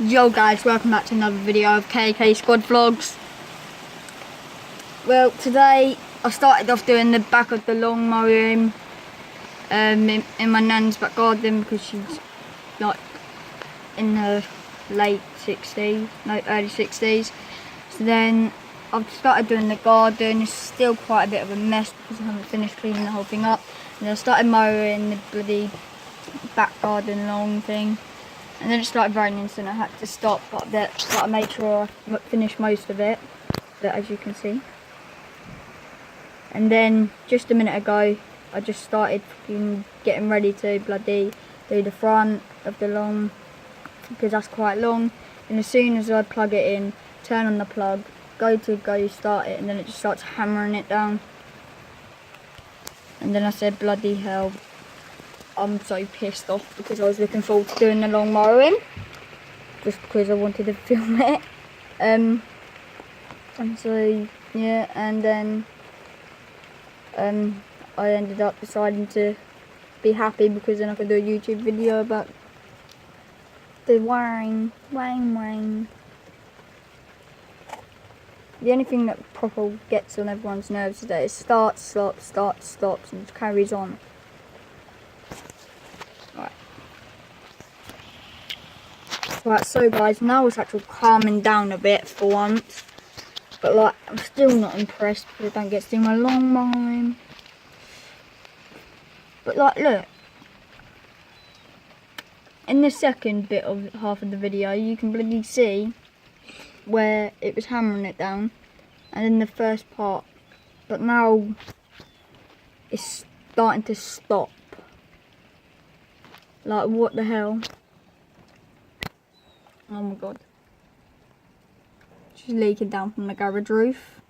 Yo guys, welcome back to another video of KK Squad Vlogs. Well, today I started off doing the back of the lawn mowing in my nan's back garden because she's like in her late 60s, no, early 60s. So then I've started doing the garden. It's still quite a bit of a mess because I haven't finished cleaning the whole thing up. And I started mowing the bloody back garden lawn thing. And then it started raining, so I had to stop, but I made sure I finished most of it, as you can see. And then, just a minute ago, I just started getting ready to bloody do the front of the lawn, because that's quite long. And as soon as I plug it in, turn on the plug, go start it, and then it just starts hammering it down. And then I said, bloody hell. I'm so pissed off because I was looking forward to doing the lawn mowing, just because I wanted to film it. And so yeah, and then I ended up deciding to be happy because then I could do a YouTube video about the rain. The only thing that proper gets on everyone's nerves today is starts, stops, and just carries on. Right, so guys, now it's actually calming down a bit for once, but like I'm still not impressed because I don't get to do my lawn mowing. But like, look, in the second bit of half of the video, you can bloody see where it was hammering it down, and in the first part, but now it's starting to stop. Like, what the hell? Oh my god. She's leaking down from the garage roof.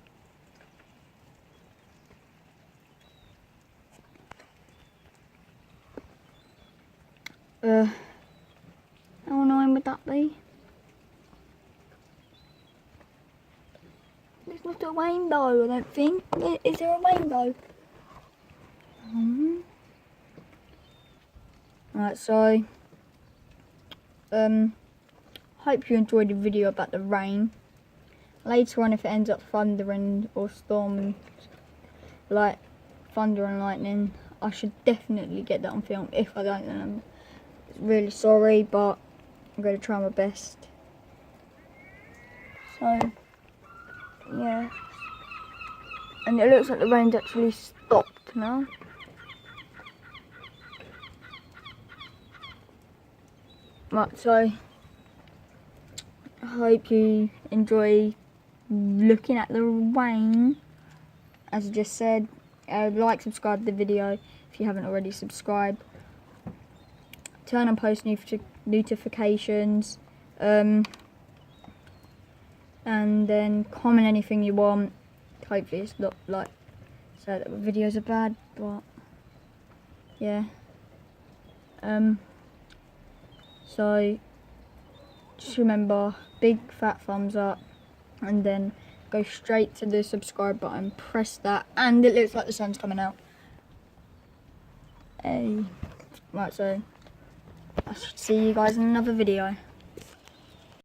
How annoying would that be? There's not a rainbow, I don't think. Is there a rainbow? Right, so hope you enjoyed the video about the rain. Later on, if it ends up thundering or storming, like thunder and lightning, I should definitely get that on film. If I don't, then I'm really sorry, but I'm going to try my best. So yeah, and it looks like the rain's actually stopped now. Right, so I hope you enjoy looking at the rain. As I just said, like, subscribe to the video if you haven't already subscribed. Turn on post notifications, and then comment anything you want. Hopefully it's not like so that the videos are bad, but yeah. So just remember, big fat thumbs up, and then go straight to the subscribe button, press that, and it looks like the sun's coming out. Hey. Right, so I should see you guys in another video.